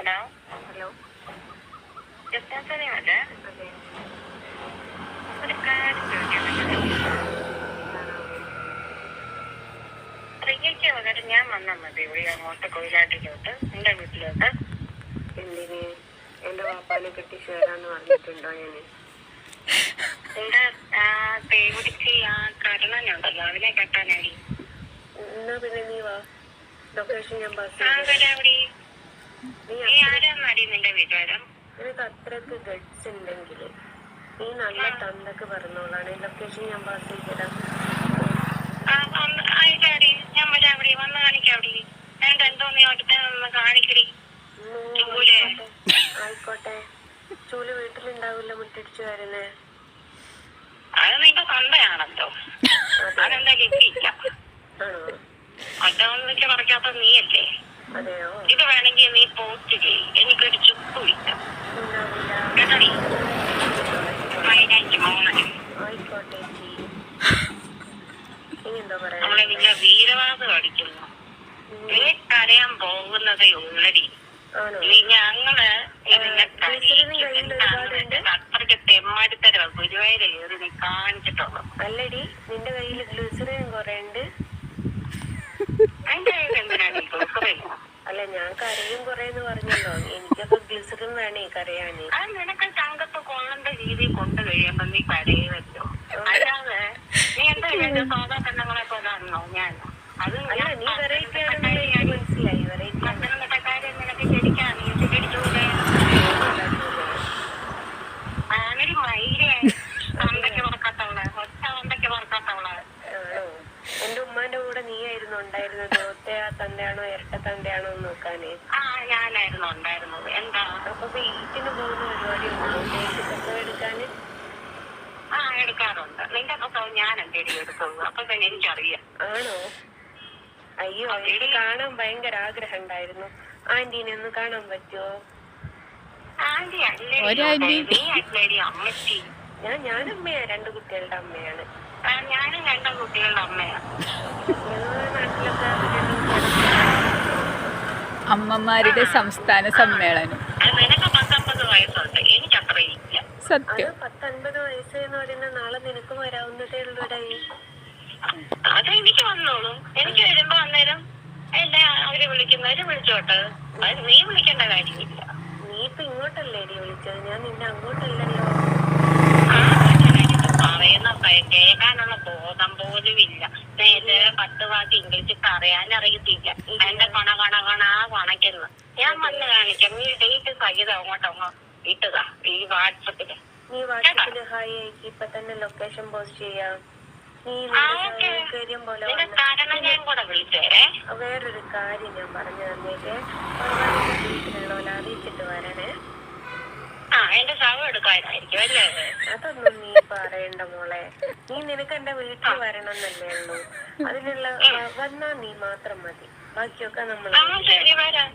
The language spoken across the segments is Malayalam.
ഹലോ. അതെ. ഒരു കാര്യം പ്രിയയ്ക്ക് വന്നിട്ട് ഞാൻ വന്നാൽ മതി ഇവിടെ അങ്ങോട്ട് കൊയിലാട്ടിലോട്ട് എന്റെ വീട്ടിലോട്ട്. എന്തിന്? എന്റെ വാപ്പാനെ കെട്ടിച്ച് തരാന്ന് പറഞ്ഞിട്ടുണ്ടോ ഞാന്? എന്റെ തേവിടിച്ച് ആ കരണനുണ്ടല്ലോ അതിനെ കെട്ടാനാടി. എന്നാ പിന്നെ നീ വാ, ലൊക്കേഷൻ ഞാൻ പാസ് നീ ആരാന്നടി നിന്റെ വിചാരം? നിനക്ക് അത്രക്ക് ഗഡ്സ് ഉണ്ടെങ്കിൽ നീ നല്ല തന്തൊക്കെ പറഞ്ഞോളാണ്. ലൊക്കേഷൻ ഞാൻ പാസ് ചെയ്തരാം. ആയിട്ടാടി ഞാൻ വരാം. അവിടെ വന്ന് കാണിക്കാടി. വേണ്ട എന്തോ നീ ഒറ്റ കാണിക്കടി. ആയിക്കോട്ടെ. ചൂല് വീട്ടിലുണ്ടാവില്ല, മുറ്റടിച്ചു വരുന്നേ. അത് നിന്റെ തന്തയാണല്ലോ. അതെന്താ കിട്ടിയില്ല. ഒറ്റ പറയാത്ത നീയല്ലേ? അതെയോ? ഇത് വേണമെങ്കിൽ നീ പോസ്റ്റ് ചെയ്യ്. എനിക്കൊരു ചുക്കുമില്ല കേട്ടടി. ആയിക്കോട്ടെ. എന്താ പറയാ? നമ്മളെ നിന്നെ വീരവാദം അടിക്കുന്നു. നീ കരയാൻ പോകുന്നതേ ഉള്ളടി. ഞങ്ങള് അത്രയ്ക്ക് തെമ്മാടിത്തരം ഗുരുവായൂർ കയറി നീ കാണിച്ചിട്ടുള്ളൂ. അല്ലടി, നിന്റെ കയ്യിൽ ഗ്ലിസറിൻ കുറെ ഉണ്ട്. അതിന്റെ കയ്യിൽ എന്തിനാണ് ഗ്ലിസറിൻ? അല്ല, ഞാൻ കരയും കുറേന്ന് പറഞ്ഞല്ലോ. എനിക്കൊക്കെ ഗ്ലിസറിൻ വേണേ കരയാന്. അത് നിനക്ക് തങ്കത്ത് കൊള്ളേണ്ട രീതിയിൽ കൊണ്ടു കഴിയുമ്പോ നീ കരയുമല്ലോ. അല്ലാതെ നീ എന്താ സാധാ പെണ്ണുങ്ങളെ കൊല്ലാന്നോ? ഞാൻ അത് അല്ല, നീ വെറൈറ്റി ആണെന്ന് എനിക്ക് മനസ്സിലായി. വെറൈറ്റി കാര്യം നിനക്ക് ശരിക്കാണ്. നീ ശരിക്കൂടെ ഞാനൊരു മൈരയായി തന്തയ്ക്ക് പറക്കാത്തവള്, ഒറ്റ തന്തയ്ക്ക് പറക്കാത്തവള്. ആണോ? എന്റെ ഉമ്മാന്റെ കൂടെ നീ ആയിരുന്നു ഉണ്ടായിരുന്നത്. ഒറ്റ തന്തയാണോ ഇരട്ട തന്തയാണോ എന്ന് നോക്കാന്? ഞാനായിരുന്നു ഉണ്ടായിരുന്നത്. എന്താ അപ്പൊ വീട്ടിന് പോകുന്ന പരിപാടി പ്രസവം എടുക്കാന്? എടുക്കാറുണ്ട്. നിന്റെ പ്രസവം ഞാൻ എന്തേലും എടുക്കുള്ളൂ. അപ്പൊ തന്നെ എനിക്കറിയാം. ആണോ? അയ്യോ, എനിക്ക് കാണാൻ ഭയങ്കര ആഗ്രഹം ഉണ്ടായിരുന്നു. ആന്റീനെ ഒന്ന് കാണാൻ പറ്റുമോ? ആന്റി അല്ലേ നീ അല്ലേടി അമ്മച്ചി? ഞാനമ്മയാ, 2 കുട്ടികളുടെ അമ്മയാണ്. ഞാനും 2 കുട്ടികളുടെ അമ്മയാണ്. അമ്മമാരുടെ സംസ്ഥാന സമ്മേളനം. നിനക്ക് 19 വയസ്സുണ്ട്, എനിക്ക് അത്രയില്ല. സത്യം. 10-50 വയസ്സ് എന്ന് പറയുന്ന നാളെ നിനക്ക് വരാവുന്നതേ ഉള്ളൂടായി. അത് എനിക്ക് വന്നോളും. എനിക്ക് വരുമ്പോ അന്നേരം എന്നെ അവര് വിളിക്കുന്നവര് വിളിച്ചോട്ടെ. അത് നീ വിളിക്കേണ്ട കാര്യമില്ല. നീ ഇപ്പൊ ഇങ്ങോട്ടല്ലേ വിളിച്ചത്? ഞാൻ നിന്നെ അങ്ങോട്ടല്ലല്ലോ. പറയുന്ന കേൾക്കാനുള്ള ബോധം പോലും ഇല്ല. 10 വാക്ക് ഇംഗ്ലീഷ് പറയാൻ അറിയത്തില്ല. എന്റെ കണക്കുന്നു. ഞാൻ വന്ന് കാണിക്കാം. നീ ഡേറ്റ് സഹിതം അങ്ങോട്ടങ്ങോ ഇട്ടുക ഈ വാട്സപ്പില്. നീ വാട്സപ്പില് ഹായ് അയക്കി. ഇപ്പൊ തന്നെ ലൊക്കേഷൻ പോസ്റ്റ് ചെയ്യാം. നീ സൗകര്യം പോലെ. വേറൊരു കാര്യം ഞാൻ പറഞ്ഞു തന്നേക്ക്. വീട്ടിലുള്ളവരെ അറിയിച്ചിട്ട് വരണേ. എന്റെ ശവം എടുക്കാനായിരിക്കും അല്ലേ? അതൊന്നും നീ പറയണ്ട മോളെ. നീ നിനക്ക് എന്റെ വീട്ടിൽ വരണം എന്നല്ലേ ഉള്ളൂ. അതിനുള്ള വന്നാ നീ മാത്രം മതി. ബാക്കിയൊക്കെ നമ്മൾ.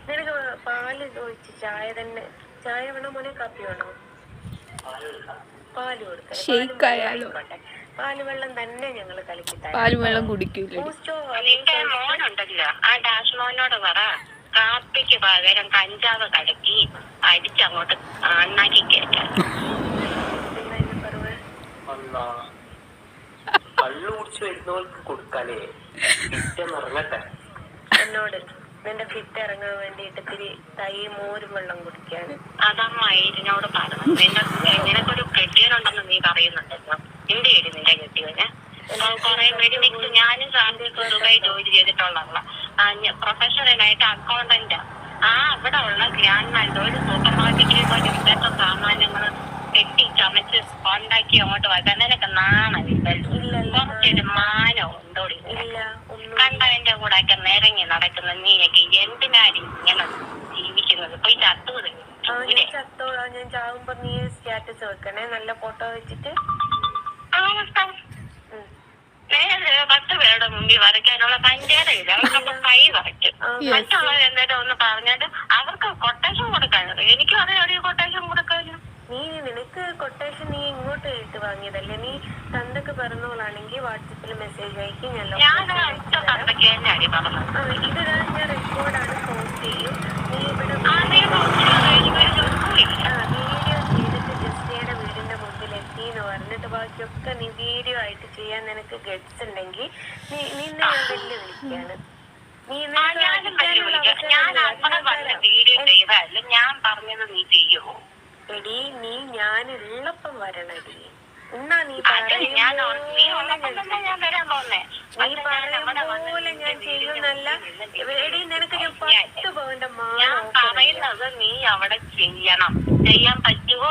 നിനക്ക് പാല് ഒഴിച്ച് ചായ തന്നെ. ചായ വേണോ മോനെ? കാപ്പി വേണോ? പാല് കൊടുക്കട്ടെ. പാല് വെള്ളം തന്നെ ഞങ്ങള് കലക്കിട്ടാ. പാല് വെള്ളം കുടിക്കൂല. മോനുണ്ടല്ലോ, ആ ഡാഷ് മോനോട് പറ കാപ്പിക്ക് പകരം കഞ്ചാവ് കലക്കി അടിച്ചങ്ങോട്ട് അണ്ണാക്കി കേട്ടാൻ. കള്ളു കുടിച്ച് വരുന്നവർക്ക് കൊടുക്കാനേ ഇറങ്ങട്ടെ. എന്നോട് നിന്റെ ഫിറ്റ് ഇറങ്ങാൻ വേണ്ടിട്ട് ഇത്തിരി തൈ മോരും വെള്ളം കുടിക്കാന്. അതമ്മ ഇതിനോട് പറഞ്ഞു. നിനക്കൊരു കെട്ടിയനുണ്ടെന്ന് നീ പറയുന്നുണ്ടല്ലോ. എന്റെ പേര് നിന്റെ കെട്ടിയവന് കൊറേ മെഡിമിക്സ്. ഞാനും സാറിന് സുഖമായി ജോലി ചെയ്തിട്ടുള്ള പ്രൊഫഷണലായിട്ട് അക്കൗണ്ടന്റാ. അവിടെ ഉള്ള ഗ്രാൻഡ് ഒരു സൂപ്പർ മാർക്കറ്റിൽ പോയി വിദേശ സാമാനങ്ങൾ കെട്ടി ചമച്ച് ഉണ്ടാക്കി അങ്ങോട്ട് വരാൻ നിനക്ക് നാണമില്ല. കുറച്ചൊരു മാനോ ഉണ്ടോടി? കണ്ടവന്റെ കൂടെ ഒക്കെ നിരങ്ങി നടക്കുന്ന നീയൊക്കെ എന്തിനാടി ഇങ്ങനെ ജീവിക്കുന്നത്? പോയി ചത്തൂത്. ഞാൻ ചാവുമ്പോ നീ സ്റ്റാറ്റസ് വെക്കണേ, നല്ല ഫോട്ടോ വെച്ചിട്ട്. 10 പേരുടെ മുമ്പിൽ വരയ്ക്കാനുള്ള പഞ്ചായത്തില്ല. അവർക്കൊക്കെ കൈ വരയ്ക്കും. മറ്റുള്ളവർ എന്തായാലും ഒന്ന് പറഞ്ഞിട്ട് അവർക്ക് കൊട്ടേഷൻ കൊടുക്കാനത്. എനിക്കും അതേ കൊട്ടേഷൻ കൊടുക്കാനും. നിനക്ക് കൊട്ടേഷൻ നീ ഇങ്ങോട്ട് ഇട്ട് വാങ്ങിയതല്ലേ? നീ തന്തൊക്കെ പറഞ്ഞോളാണെങ്കിൽ വാട്സപ്പിൽ മെസ്സേജ് അയക്കും. തന്തയ്ക്ക് തന്നെ അടി പറഞ്ഞു. ഇത് ഞാൻ റെക്കോർഡാണ് പോസ്റ്റ് ചെയ്യും. നീ ഇവിടെ നിനക്ക് ഗഡ്സ് ഉണ്ടെങ്കിൽ നിന്നെ ഞാൻ വെല്ലുവിളിക്കാണ്. നീ ഞാനും വെല്ലുവിളിക്കാം. ഞാൻ അപ്പുറം വന്ന വീഡിയോ ചെയ്തല്ല, ഞാൻ പറഞ്ഞത് നീ ചെയ്യുമോ? എടി നീ ഞാനുള്ളപ്പം വരണടി. എന്നാ നീ ഞാൻ വരാൻ പോന്നേ. നീ പോലെ ഞാൻ ചെയ്യുന്നല്ല. എടി നിനക്ക് ഞാൻ 10 പവന്റെ മാല ഞാൻ പറയുന്നത് നീ അവിടെ ചെയ്യണം. ചെയ്യാൻ പറ്റുമോ?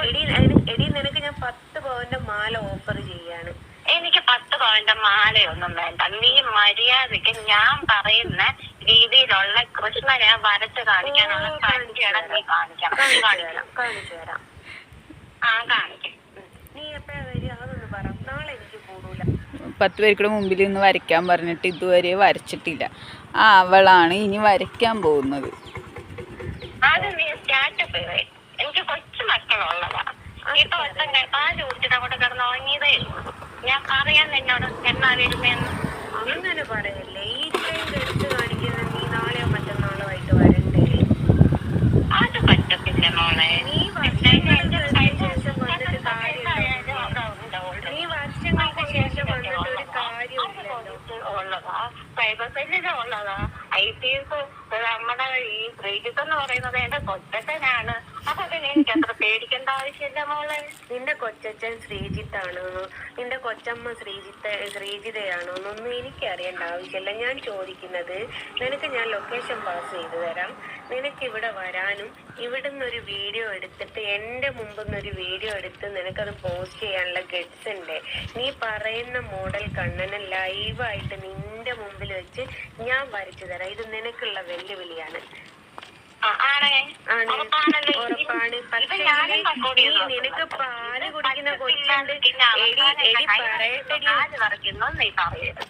എടി നിനക്ക് ഞാൻ 10 പവന്റെ മാല ഓഫർ ചെയ്യാണ്. എനിക്ക് 10 പവന്റെ മാലയൊന്നും വേണ്ട. നീ മര്യാദക്ക് ഞാൻ പറയുന്ന രീതിയിലുള്ള കൃഷ്ണനെ വരച്ച് കാണിക്കാനുള്ള കാണിക്കണം. നീ കാണിച്ചു തരാം. കാണിക്കാം. നീ എപ്പോഴാ വരിക അതൊന്ന് പറ. നാളെ എനിക്ക് കൂടൂല. 10 പേർക്കുടെ മുമ്പിൽ നിന്ന് വരയ്ക്കാൻ പറഞ്ഞിട്ട് ഇതുവരെ വരച്ചിട്ടില്ല. അവളാണ് ഇനി വരയ്ക്കാൻ പോകുന്നത്. അത് നീ സ്റ്റാറ്റസ് ഇടേ. എനിക്ക് കൊച്ചു മക്കളുള്ളതാ. ഇപ്പൊ പാല് കുടിച്ചിട്ട് അങ്ങോട്ട് കിടന്ന് ഉറങ്ങിയതേ. ഞാൻ പറയാൻ നിന്നോട് എന്നാ വരുന്നതെന്ന്. അങ്ങനെ പറയല്ലേ. ഈ ഇത്രയും എടുത്ത് കാണിക്കുന്ന നീ നാളെയോ മറ്റന്നാളോ ആയിട്ട് വരണ്ടേ? അത് പറ്റത്തില്ല മോളെ. നീ വർഷങ്ങൾക്ക് ശേഷം വന്നിട്ട് കാര്യമില്ല. നീ വർഷങ്ങൾക്ക് ശേഷം വന്നിട്ട് ഒരു കാര്യമില്ലല്ലോ. ഉള്ളതാ സൈബർ സെല്ലിന് ഉള്ളതാ. IPS നമ്മുടെ ഈ ശ്രീജിത്ത് എന്ന് പറയുന്നത് എന്റെ കൊച്ചനാണ്. അതൊക്കെ എനിക്ക് അത്ര പേടിക്കേണ്ട ആവശ്യമില്ല മോളെ. നിന്റെ കൊച്ചച്ഛൻ ശ്രീജിത്താണോന്നോ നിന്റെ കൊച്ചമ്മ ശ്രീജിതയാണോന്നൊന്നും എനിക്ക് അറിയേണ്ട ആവശ്യമില്ല. ഞാൻ ചോദിക്കുന്നത്, നിനക്ക് ഞാൻ ലൊക്കേഷൻ പാസ് ചെയ്തു തരാം. നിനക്ക് ഇവിടെ വരാനും ഇവിടുന്ന് ഒരു വീഡിയോ എടുത്തിട്ട് എൻ്റെ മുമ്പിൽ നിന്നൊരു വീഡിയോ എടുത്ത് നിനക്കത് പോസ്റ്റ് ചെയ്യാനുള്ള ഗഡ്സ് ഉണ്ട്. നീ പറയുന്ന മോഡൽ കണ്ണനെ ലൈവായിട്ട് നിന്റെ മുമ്പിൽ വെച്ച് ഞാൻ വരച്ചു തരാം. ഇത് നിനക്കുള്ള വെല്ലുവിളിയാണ്. ഉറപ്പാണ്. പക്ഷേ നിനക്ക് പാല് കുടിക്കുന്ന കൊച്ചുണ്ട്.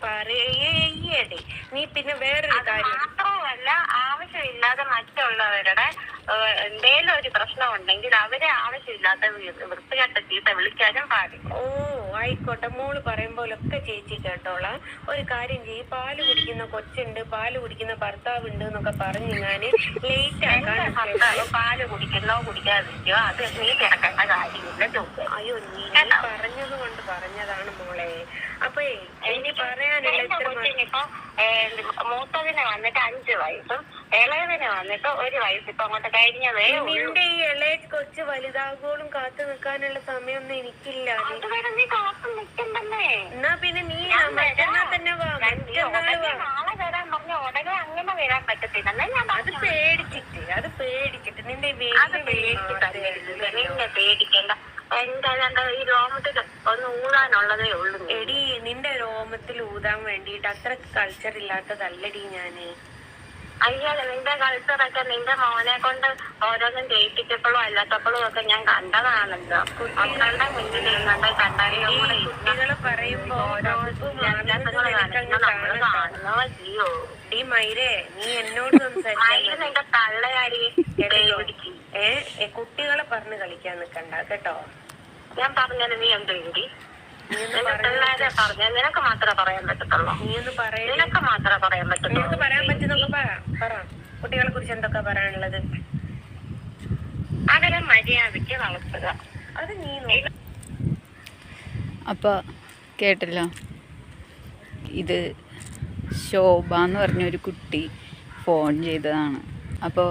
പറയേടി. നീ പിന്നെ വേറൊരു കാര്യം മാത്രമല്ല, ആവശ്യമില്ലാതെ മറ്റുള്ളവരുടെ എന്തേലും ഒരു പ്രശ്നം ഉണ്ടെങ്കിൽ അവരെ ആവശ്യമില്ലാത്ത വൃത്തികെട്ട ചീത്ത വിളിക്കാനും പാടില്ല. ഓ ആയിക്കോട്ടെ. മോള് പറയുമ്പോലൊക്കെ ചേച്ചി കേട്ടോളാം. ഒരു കാര്യം ചെയ്യും, പാല് കുടിക്കുന്ന കൊച്ചുണ്ട്, പാല് കുടിക്കുന്ന ഭർത്താവ് ഉണ്ട് എന്നൊക്കെ പറഞ്ഞ് ഞാന് ലേറ്റ് ആക്കാൻ. പാല് കുടിക്കുന്നോ കുടിക്കാതിരിക്കോ അത് നീ തിരക്കേണ്ട കാര്യമില്ല. അയ്യോ നീ പറഞ്ഞത് കൊണ്ട് പറഞ്ഞതാണ് മോളെ. അപ്പൊ ഇനി പറയാനുള്ള ഇപ്പൊ മൂത്തതിന് വന്നിട്ട് 5 വയസ്സും ഇളയതിന് വന്നിട്ട് 1 വയസ്സ്. ഇപ്പൊ അങ്ങോട്ട് കഴിഞ്ഞതേ. നിന്റെ ഈ ഇളയ കൊച്ചു വലുതാകോളും കാത്തു നിൽക്കാനുള്ള സമയമൊന്നും എനിക്കില്ല. നീ കാത്തു നിൽക്കണ്ടല്ലേ? എന്നാ പിന്നെ നീ മറ്റന്നാ തന്നെ വാ. നാളെ വരാൻ പറഞ്ഞ ഉടനെ അങ്ങനെ വരാൻ പറ്റത്തില്ല. അത് പേടിച്ചിട്ട് നിന്റെ നിന്നെ പേടിക്കണ്ട. എന്താ ഈ രോമത്തിൽ ഒന്ന് ഊതാനുള്ളതേ ഉള്ളൂ. എടി നിന്റെ രോമത്തിൽ ഊതാൻ വേണ്ടിട്ട് അത്ര കൾച്ചർ ഇല്ലാത്തതല്ലടി ഞാന്. അയ്യാ നിന്റെ കൾച്ചറൊക്കെ നിന്റെ മോനെ കൊണ്ട് ഓരോന്നും ജയിപ്പിച്ചപ്പോഴും അല്ലാത്തപ്പോഴും ഒക്കെ ഞാൻ കണ്ടതാണല്ലോ. മക്കളുടെ മുന്നിൽ ഇരുന്നുണ്ട് കുട്ടികള് പറയുമ്പോ കാണുന്നവ ചെയ്യോ? ഈ മൈരേ നീ എന്നോട് സംസാരിക്കാൻ നിന്റെ തള്ളയാരി കുട്ടികളെ പറഞ്ഞ് കളിക്കാൻ നിക്കണ്ട കേട്ടോ. ഞാൻ പറഞ്ഞത് നീ എന്ത് എഴുതി? പിള്ളേരെ പറഞ്ഞ നിനക്ക് മാത്രമേ പറയാൻ പറ്റത്തുള്ളൂ. നീ ഒന്ന് പറയ. നിനക്ക് മാത്രമേ പറയാൻ പറ്റത്തുള്ളൂ. നിനക്ക് പറയാൻ പറ്റുന്നൊക്കെ പറ. കുട്ടികളെ കുറിച്ച് എന്തൊക്കെ പറയാനുള്ളത്? അവരെ മര്യാദയ്ക്ക് വളർത്തുക. അത് നീ അപ്പോൾ കേട്ടല്ലോ, ഇത് ശോഭ എന്ന് പറഞ്ഞൊരു കുട്ടി ഫോൺ ചെയ്തതാണ്. അപ്പോൾ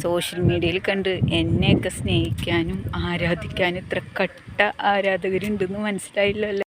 സോഷ്യൽ മീഡിയയിൽ കണ്ട് എന്നെയൊക്കെ സ്നേഹിക്കാനും ആരാധിക്കാനും ഇത്ര കട്ട ആരാധകരുണ്ടെന്ന് മനസ്സിലായില്ലോ അല്ലേ?